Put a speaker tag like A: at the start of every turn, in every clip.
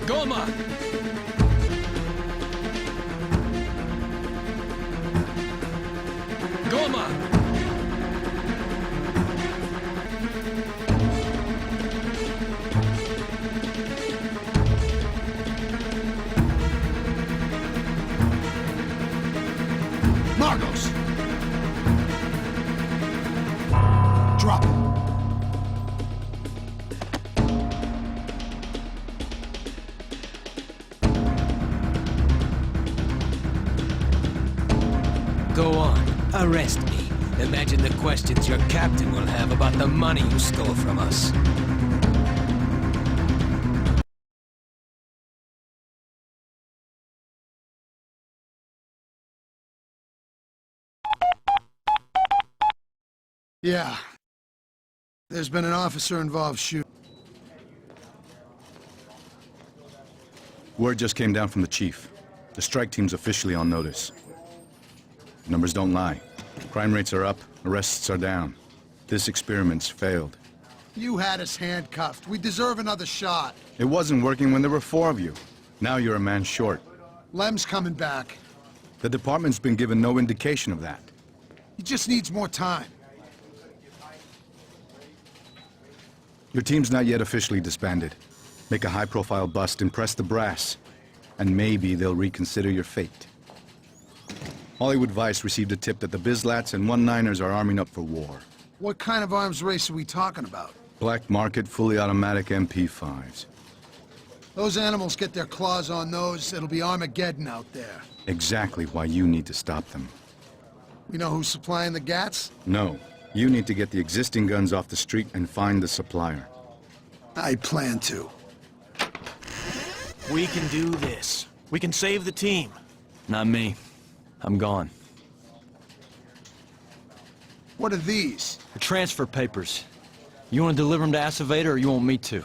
A: Goma! Goma!
B: Margos! Drop it.
A: Go on, arrest me. Imagine the questions your captain will have about the money you stole from us.
B: Yeah. There's been an officer involved shooting.
C: Word just came down from the chief. The strike team's officially on notice. Numbers don't lie. Crime rates are up, arrests are down. This experiment's failed.
B: You had us handcuffed. We deserve another shot.
C: It wasn't working when there were 4 of you. Now you're a man short.
B: Lem's coming back.
C: The department's been given no indication of that.
B: He just needs more time.
C: Your team's not yet officially disbanded. Make a high-profile bust, impress the brass, and maybe they'll reconsider your fate. Hollywood Vice received a tip that the Bizlats and 1-9ers are arming up for war.
B: What kind of arms race are we talking about?
C: Black market, fully automatic MP5s.
B: Those animals get their claws on those, it'll be Armageddon out there.
C: Exactly why you need to stop them.
B: We know who's supplying the gats?
C: No. You need to get the existing guns off the street and find the supplier.
B: I plan to.
D: We can do this. We can save the team.
A: Not me. I'm gone.
B: What are these?
A: The transfer papers. You want to deliver them to Aspyr or you want me to?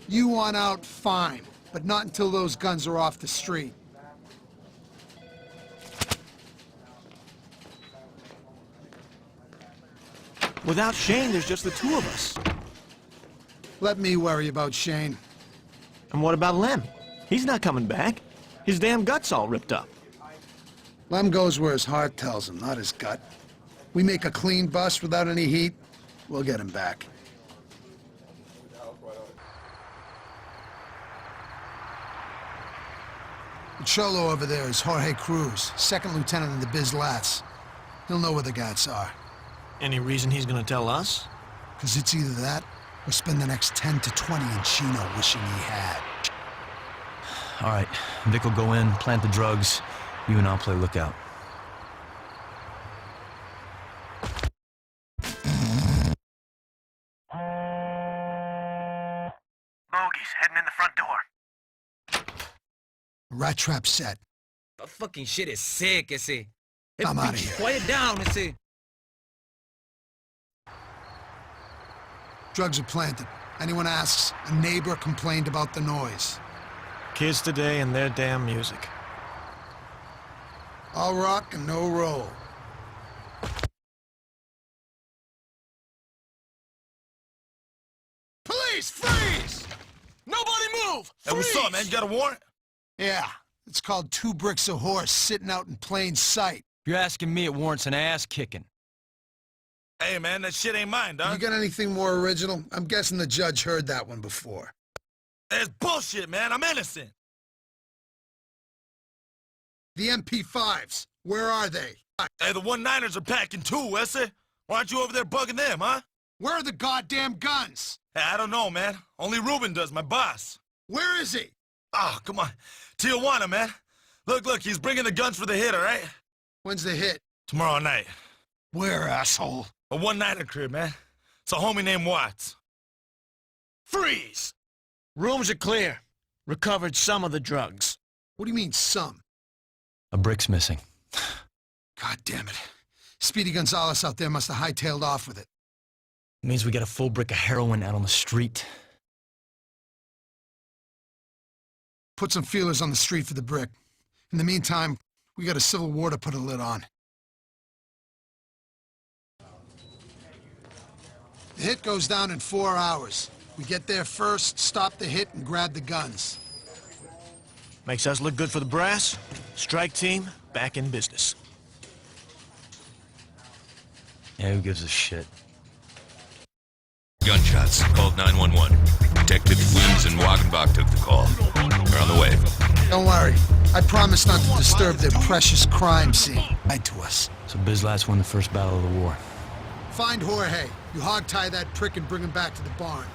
B: You want out, fine. But not until those guns are off the street.
D: Without Shane, there's just the 2 of us.
B: Let me worry about Shane.
D: And what about Lem? He's not coming back. His damn gut's all ripped up.
B: Lem goes where his heart tells him, not his gut. We make a clean bust without any heat, we'll get him back. The Cholo over there is Jorge Cruz, 2nd lieutenant of the Bizlats. He'll know where the gats are.
D: Any reason he's gonna tell us?
B: Because it's either that, or spend the next 10 to 20 in Chino wishing he had.
A: All right, Vic will go in, plant the drugs. You and I'll play lookout.
D: Bogies, heading in the front door.
B: Rat trap set.
E: The fucking shit is sick, ese.
B: I'm outta here.
E: Quiet down, ese.
B: Drugs are planted. Anyone asks, a neighbor complained about the noise.
D: Kids today and their damn music.
B: All rock and no roll. Police, freeze! Nobody move! Freeze!
F: Hey, what's up, man? You got a warrant?
B: Yeah, it's called 2 bricks a horse sitting out in plain sight.
A: If you're asking me, it warrants an ass-kicking.
F: Hey, man, that shit ain't mine, dog.
B: You got anything more original? I'm guessing the judge heard that one before.
F: That's bullshit, man. I'm innocent.
B: The MP5s, where are they?
F: Hey, the 1-9ers are packing too, Wesley. Why aren't you over there bugging them, huh?
B: Where are the goddamn guns?
F: Hey, I don't know, man. Only Ruben does, my boss.
B: Where is he?
F: Oh, come on. Tijuana, man. Look, he's bringing the guns for the hit, all right?
B: When's the hit?
F: Tomorrow night.
B: Where, asshole?
F: A 1-9er crib, man. It's a homie named Watts.
B: Freeze!
D: Rooms are clear. Recovered some of the drugs.
B: What do you mean, some?
A: A brick's missing.
B: God damn it. Speedy Gonzalez out there must have hightailed off with it.
A: Means we got a full brick of heroin out on the street.
B: Put some feelers on the street for the brick. In the meantime, we got a civil war to put a lid on. The hit goes down in 4 hours. We get there first, stop the hit, and grab the guns.
D: Makes us look good for the brass. Strike team, back in business.
G: Yeah, who gives a shit?
H: Gunshots. Called 911. Detective Williams and Wagenbach took the call. They're on the way.
B: Don't worry. I promise not to disturb their precious crime scene. Lied to us.
G: So Bizlat's won the first battle of the war.
B: Find Jorge. You hog-tie that prick and bring him back to the barn.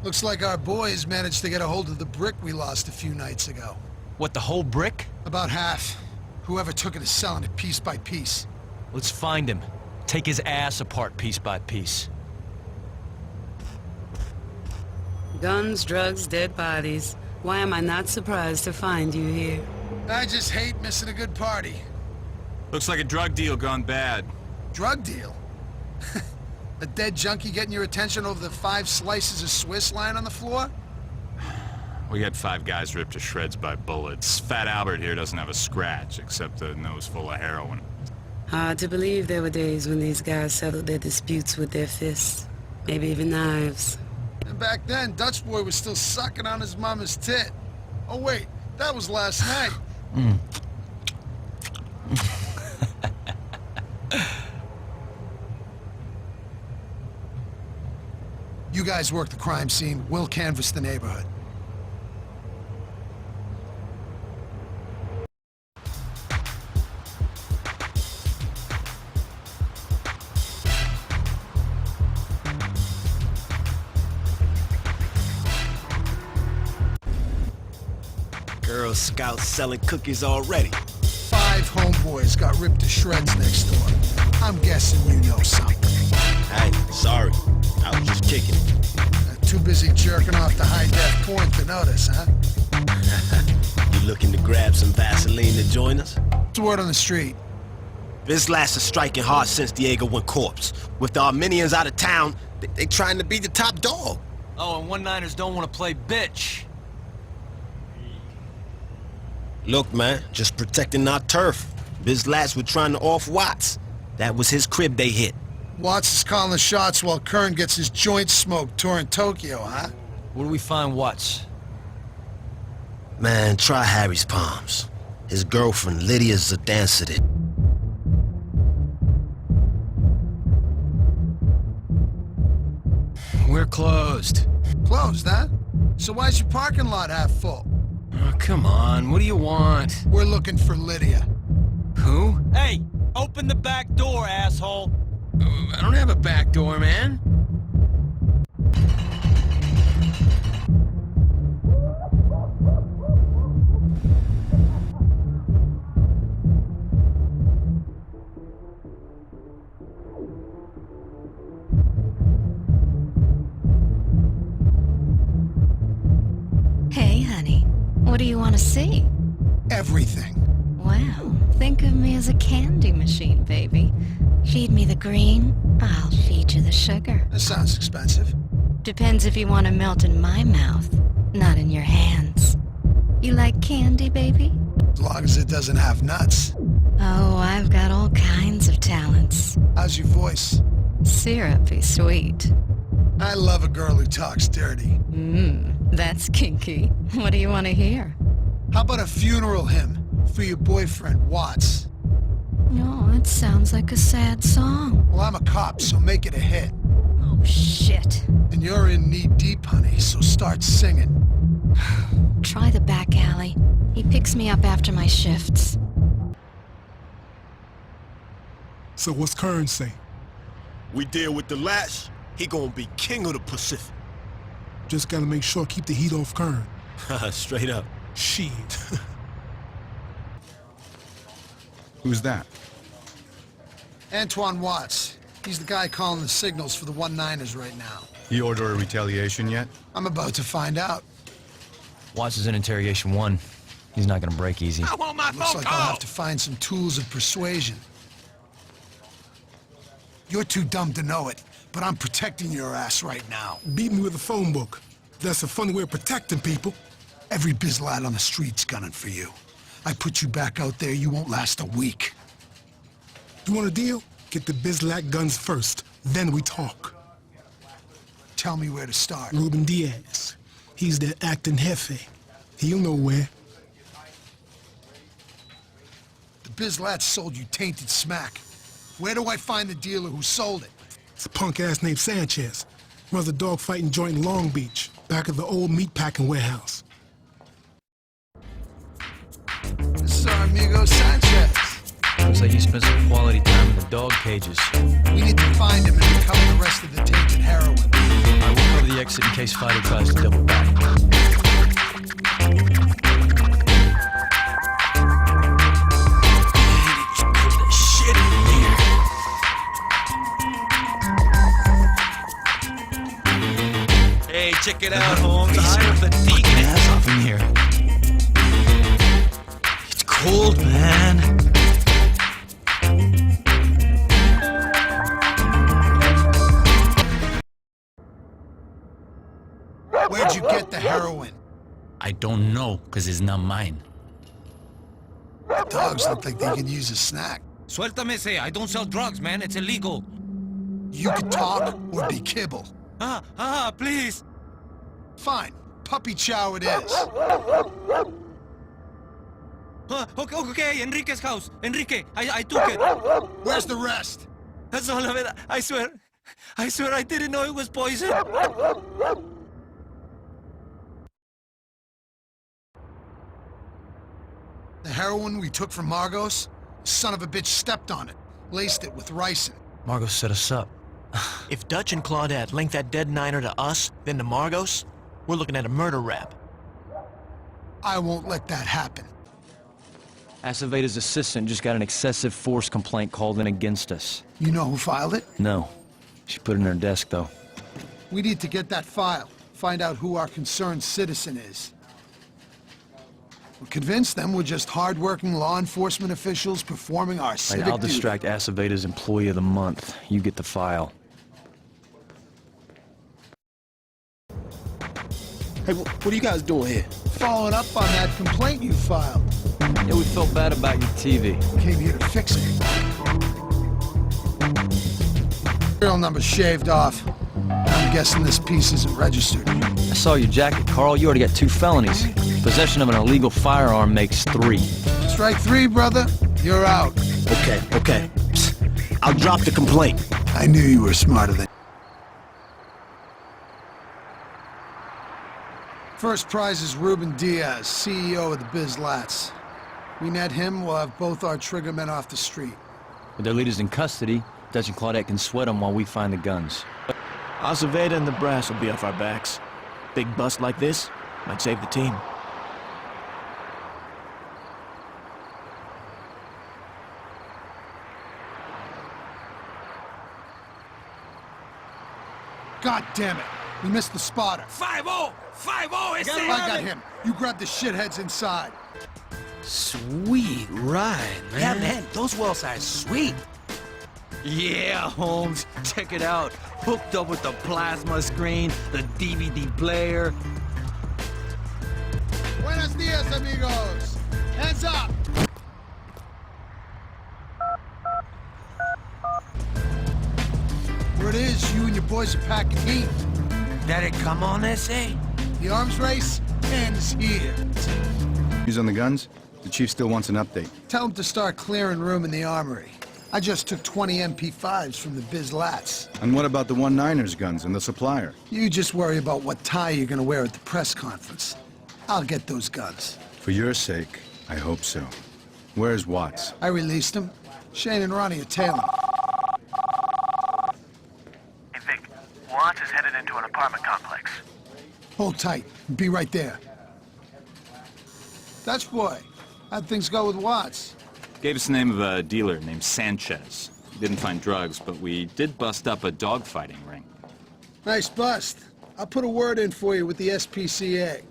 B: Looks like our boys managed to get a hold of the brick we lost a few nights ago.
G: What, the whole brick?
B: About half. Whoever took it is selling it piece by piece.
G: Let's find him. Take his ass apart piece by piece.
I: Guns, drugs, dead bodies. Why am I not surprised to find you here?
B: I just hate missing a good party.
J: Looks like a drug deal gone bad.
B: Drug deal? A dead junkie getting your attention over the 5 slices of Swiss lying on the floor?
J: We had 5 guys ripped to shreds by bullets. Fat Albert here doesn't have a scratch, except a nose full of heroin.
I: Hard to believe there were days when these guys settled their disputes with their fists. Maybe even knives.
B: And back then, Dutch boy was still sucking on his mama's tit. Oh wait, that was last night. You guys work the crime scene, we'll canvass the neighborhood.
D: Girl Scouts selling cookies already.
B: 5 homeboys got ripped to shreds next door. I'm guessing you know something.
K: Hey, sorry. I was just kicking it.
B: Too busy jerking off the high-def porn to notice, huh?
K: You looking to grab some Vaseline to join us?
B: What's the word on the street?
K: Bizlat's is striking hard since Diego went corpse. With the Armenians out of town, they trying to be the top dog.
G: Oh, and one-niners don't want to play bitch.
K: Look, man, just protecting our turf. Bizlat's were trying to off Watts. That was his crib they hit.
B: Watts is calling the shots while Kern gets his joint smoked touring Tokyo, huh?
G: Where do we find Watts?
K: Man, try Harry's Palms. His girlfriend, Lydia's a dancer at it.
G: We're closed.
B: Closed, huh? So why's your parking lot half full?
G: Oh, come on. What do you want?
B: We're looking for Lydia.
G: Who? Hey! Open the back door, asshole! I don't have a back door, man.
L: Hey, honey. What do you want to see?
B: Everything.
L: Wow. Think of me as a candy machine, baby. Feed me the green, I'll feed you the sugar.
B: That sounds expensive.
L: Depends if you want to melt in my mouth, not in your hands. You like candy, baby?
B: As long as it doesn't have nuts.
L: Oh, I've got all kinds of talents.
B: How's your voice?
L: Syrupy sweet.
B: I love a girl who talks dirty.
L: That's kinky. What do you want to hear?
B: How about a funeral hymn for your boyfriend, Watts?
L: Oh, it sounds like a sad song.
B: Well, I'm a cop, so make it a hit.
L: Oh, shit.
B: And you're in knee-deep, honey, so start singing.
L: Try the back alley. He picks me up after my shifts.
M: So what's Kern say?
K: We deal with the Latch, he gonna be king of the Pacific.
M: Just gotta make sure keep the heat off Kern.
K: Straight up.
M: Shit.
C: Who's that?
B: Antoine Watts. He's the guy calling the signals for the 1-9ers right now.
C: He order a retaliation yet?
B: I'm about to find out.
G: Watts is in Interrogation 1. He's not gonna break easy.
F: I want my
B: Looks
F: phone
B: like
F: call.
B: I'll have to find some tools of persuasion. You're too dumb to know it, but I'm protecting your ass right now.
M: Beat me with a phone book. That's a funny way of protecting people.
B: Every biz lad on the street's gunning for you. I put you back out there, you won't last a week.
M: You want a deal? Get the Bizlat guns first, then we talk.
B: Tell me where to start.
M: Ruben Diaz. He's the acting jefe. He'll know where.
B: The biz lads sold you tainted smack. Where do I find the dealer who sold it?
M: It's a punk ass named Sanchez. Runs a dogfighting joint in Long Beach, back of the old meatpacking warehouse.
B: This is our amigo Sanchez.
G: Looks like you spent some quality time in the dog cages.
B: We need to find him and recover the rest of the tainted heroin.
G: I will cover the exit in case Fido tries to double back.
E: Hey, check it out, Holmes. I'm the deacon.
G: Ass off in here.
E: It's cold, man.
B: Where'd you get the heroin?
G: I don't know, because it's not mine.
B: Dogs look like they could use a snack.
E: Suéltame ese. I don't sell drugs, man. It's illegal.
B: You could talk or be kibble.
E: Please.
B: Fine. Puppy chow it is.
E: Okay, Enrique's house. Enrique, I took it.
B: Where's the rest?
E: That's all of it. I swear I didn't know it was poison.
B: The heroin we took from Margos? Son of a bitch stepped on it. Laced it with ricin.
G: Margot set us up.
D: If Dutch and Claudette link that dead Niner to us, then to Margos, we're looking at a murder rap.
B: I won't let that happen.
G: Aceveda's assistant just got an excessive force complaint called in against us.
B: You know who filed it?
G: No. She put it in her desk, though.
B: We need to get that file. Find out who our concerned citizen is. We'll convince them we're just hard-working law enforcement officials performing our civic
G: I'll
B: duty.
G: distract Aceveda's Employee of the Month. You get the file.
K: Hey, what are you guys doing here?
B: Following up on that complaint you filed.
G: Yeah, we felt bad about your TV.
B: Came here to fix it. Serial number shaved off. I'm guessing this piece isn't registered.
G: I saw your jacket, Carl. You already got 2 felonies. Possession of an illegal firearm makes 3.
B: Strike 3, brother. You're out.
K: Okay. Psst. I'll drop the complaint.
B: I knew you were smarter than... First prize is Ruben Diaz, CEO of the Biz Lats. We net him, we'll have both our triggermen off the street.
G: With their leaders in custody, Dutch and Claudette can sweat them while we find the guns.
D: Aceveda and the brass will be off our backs. Big bust like this might save the team.
B: God damn it! We missed the spotter.
E: 5-0! 5-0! Ese.
B: I got him. You grab the shitheads inside.
E: Sweet ride, man.
A: Yeah, man, those wells are sweet.
E: Yeah, Holmes. Check it out. Hooked up with the plasma screen, the DVD player.
B: Buenos dias, amigos. Hands up. Where it is, you and your boys are packing heat.
E: Daddy, come on, ese.
B: The arms race ends here.
C: News on the guns? The chief still wants an update.
B: Tell him to start clearing room in the armory. I just took 20 MP5s from the Biz Lats.
C: And what about the 1-9ers guns and the supplier?
B: You just worry about what tie you're gonna wear at the press conference. I'll get those guns.
C: For your sake, I hope so. Where's Watts?
B: I released him. Shane and Ronnie are tailing.
N: Hey, Vic. Watts is headed into an apartment complex.
B: Hold tight. Be right there. Dutch boy, how'd things go with Watts?
J: Gave us the name of a dealer named Sanchez. Didn't find drugs, but we did bust up a dogfighting ring.
B: Nice bust. I'll put a word in for you with the SPCA.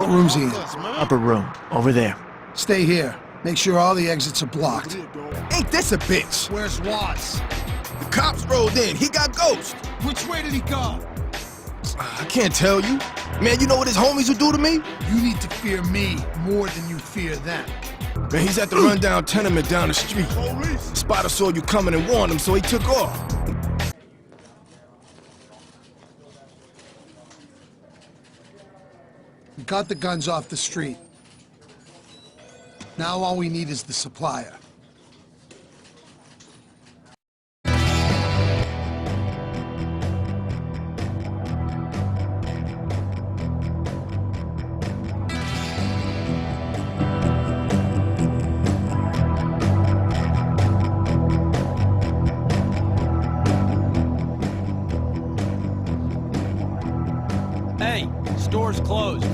B: What room's he in?
D: Upper room, over there.
B: Stay here. Make sure all the exits are blocked.
K: Ain't this a bitch?
B: Where's Watts?
K: The cops rolled in. He got ghost.
B: Which way did he go?
K: I can't tell you. Man, you know what his homies will do to me?
B: You need to fear me more than you fear them.
K: Man, he's at the rundown tenement down the street. The spotter saw you coming and warned him, so he took off.
B: We got the guns off the street. Now all we need is the supplier.
G: Hey, store's closed.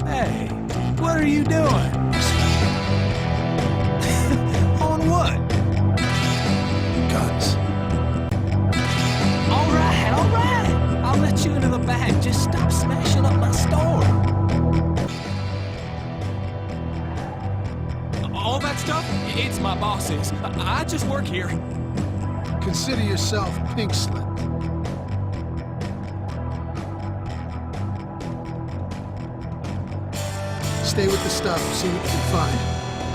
G: Hey, what are you doing? On what?
B: Guns.
A: All right. I'll let you into the bag. Just stop smashing up my store.
G: All that stuff? It's my boss's. I just work here.
B: Consider yourself pink-slipped. Stay with the stuff, see what you can find.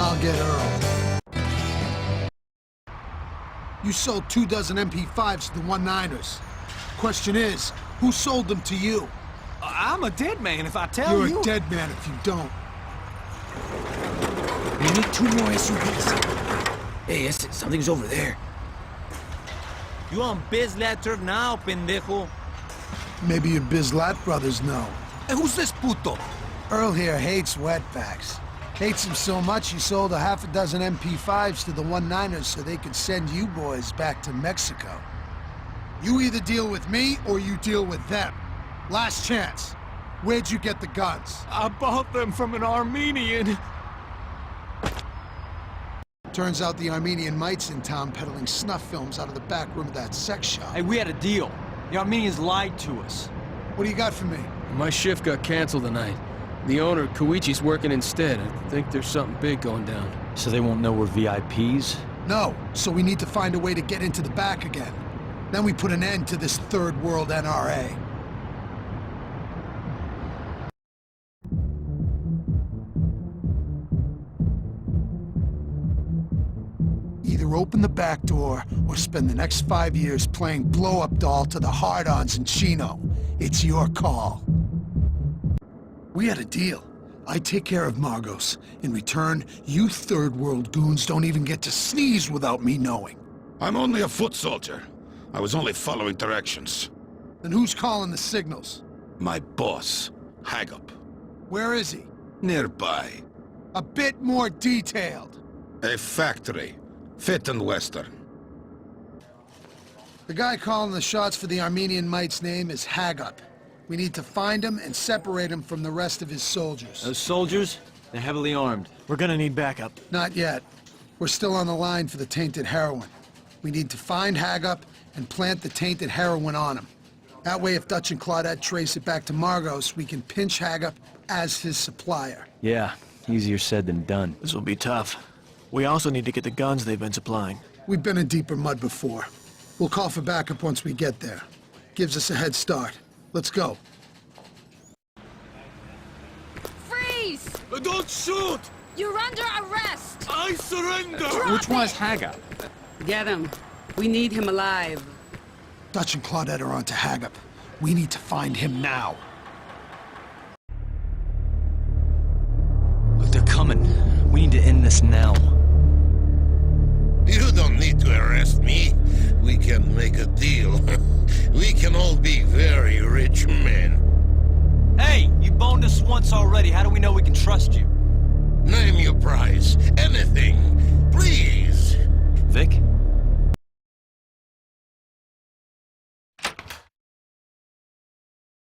B: I'll get Earl. You sold 24 MP5s to the 1-9ers. Question is, who sold them to you?
G: I'm a dead man if I tell you.
B: You're a dead man if you don't.
A: We need 2 more SUVs. Hey, something's over there.
E: You on Bizlat turf now, pendejo?
B: Maybe your Bizlat brothers know.
A: Hey, who's this puto?
B: Earl here hates wetbacks. Hates them so much he sold 6 MP5s to the 1-9ers so they could send you boys back to Mexico. You either deal with me or you deal with them. Last chance. Where'd you get the guns?
G: I bought them from an Armenian.
B: Turns out the Armenian might's in town peddling snuff films out of the back room of that sex shop.
G: Hey, we had a deal. The Armenians lied to us.
B: What do you got for me?
O: My shift got canceled tonight. The owner, Koichi's working instead. I think there's something big going down.
P: So they won't know we're VIPs?
B: No, so we need to find a way to get into the back again. Then we put an end to this third world NRA. Either open the back door or spend the next 5 years playing blow-up doll to the hard-ons in Chino. It's your call. We had a deal. I take care of Margos. In return, you third world goons don't even get to sneeze without me knowing.
Q: I'm only a foot soldier. I was only following directions.
B: Then who's calling the signals?
Q: My boss, Hagup.
B: Where is he?
Q: Nearby.
B: A bit more detailed.
Q: A factory. Fit and Western.
B: The guy calling the shots for the Armenian might's name is Hagup. We need to find him and separate him from the rest of his soldiers.
E: Those soldiers? They're heavily armed.
D: We're gonna need backup.
B: Not yet. We're still on the line for the tainted heroin. We need to find Hagup and plant the tainted heroin on him. That way, if Dutch and Claudette trace it back to Margos, we can pinch Hagup as his supplier.
P: Yeah, easier said than done.
D: This will be tough. We also need to get the guns they've been supplying.
B: We've been in deeper mud before. We'll call for backup once we get there. Gives us a head start. Let's go.
L: Freeze!
G: Don't shoot!
L: You're under arrest!
G: I surrender!
E: Which one's Hagup?
I: Get him. We need him alive.
B: Dutch and Claudette are onto Hagup. We need to find him now.
E: Look, they're coming. We need to end this now.
R: You don't need to arrest me. We can make a deal. We can all be very rich men.
E: Hey, you boned us once already. How do we know we can trust you?
R: Name your price. Anything. Please.
E: Vic?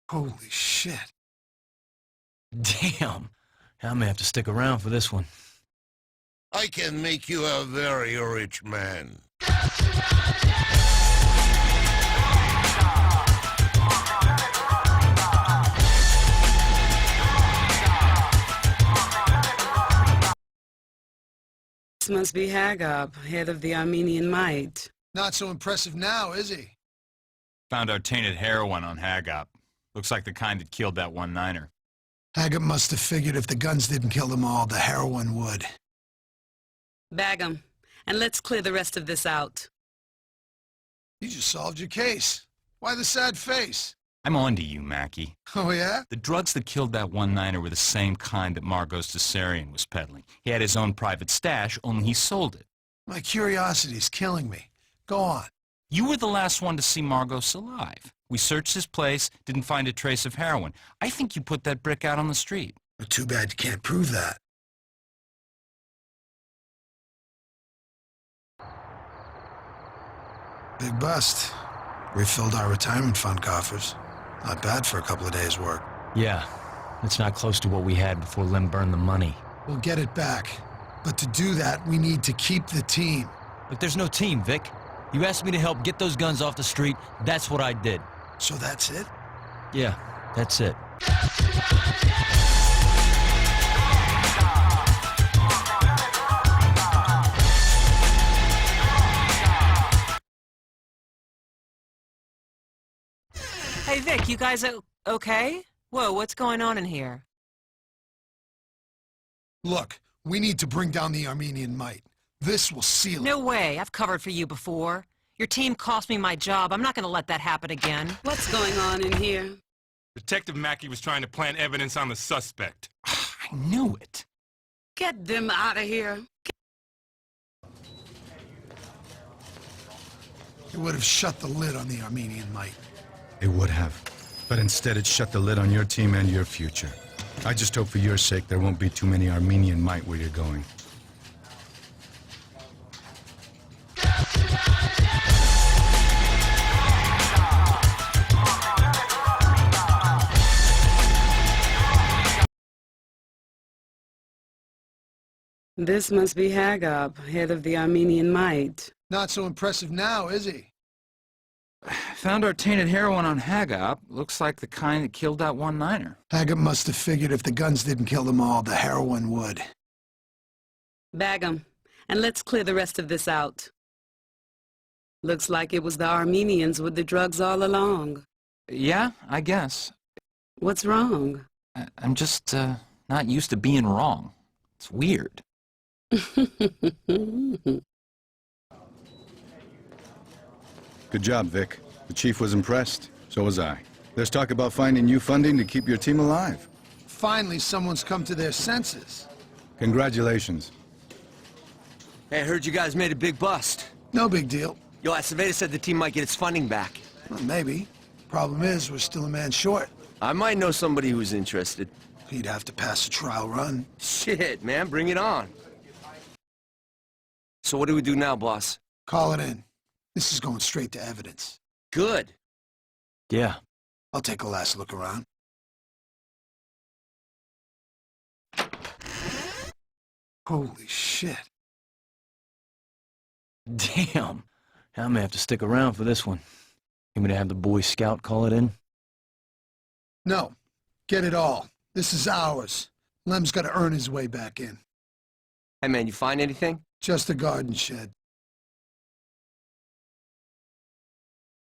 B: Holy shit.
E: Damn. I may have to stick around for this one.
R: I can make you a very rich man.
I: This must be Haggop, head of the Armenian Might.
B: Not so impressive now, is he?
J: Found our tainted heroin on Haggop. Looks like the kind that killed that one-niner.
B: Haggop must have figured if the guns didn't kill them all, the heroin would.
I: Bag 'em, and let's clear the rest of this out.
B: You just solved your case. Why the sad face?
J: I'm on to you, Mackey.
B: Oh, yeah?
J: The drugs that killed that one-niner were the same kind that Margos Cesarian was peddling. He had his own private stash, only he sold it.
B: My curiosity's killing me. Go on.
J: You were the last one to see Margos alive. We searched his place, didn't find a trace of heroin. I think you put that brick out on the street.
B: Well, too bad you can't prove that. Big bust. Refilled our retirement fund coffers. Not bad for a couple of days' work.
P: Yeah, it's not close to what we had before Lim burned the money.
B: We'll get it back. But to do that, we need to keep the team.
E: But there's no team, Vic. You asked me to help get those guns off the street. That's what I did.
B: So that's it?
E: Yeah, that's it.
S: Hey, Vic, you guys okay? Whoa, what's going on in here?
B: Look, we need to bring down the Armenian Might. This will seal it.
S: No way. I've covered for you before. Your team cost me my job. I'm not going to let that happen again.
I: What's going on in here?
Q: Detective Mackey was trying to plant evidence on the suspect.
J: I knew it.
I: Get them out of here.
B: It would have shut the lid on the Armenian Might.
C: It would have. But instead it shut the lid on your team and your future. I just hope for your sake there won't be too many Armenian Might where you're going.
I: This must be Haggop, head of the Armenian Might.
B: Not so impressive now, is he?
J: Found our tainted heroin on Haggop. Looks like the kind that killed that one-niner.
B: Haggop must have figured if the guns didn't kill them all, the heroin would.
I: Bag 'em, and let's clear the rest of this out. Looks like it was the Armenians with the drugs all along.
J: Yeah, I guess.
I: What's wrong?
J: I'm just, not used to being wrong. It's weird.
C: Good job, Vic. The chief was impressed. So was I. There's talk about finding new funding to keep your team alive.
B: Finally, someone's come to their senses.
C: Congratulations.
G: Hey, I heard you guys made a big bust.
B: No big deal.
G: Yo, Aspyr said the team might get its funding back.
B: Well, maybe. Problem is, we're still a man short.
G: I might know somebody who's interested.
B: He'd have to pass a trial run.
G: Shit, man, bring it on. So what do we do now, boss?
B: Call it in. This is going straight to evidence.
G: Good.
P: Yeah.
B: I'll take a last look around. Holy shit.
P: Damn. I may have to stick around for this one. You want me to have the Boy Scout call it in?
B: No. Get it all. This is ours. Lem's got to earn his way back in.
G: Hey, man, you find anything?
B: Just a garden shed.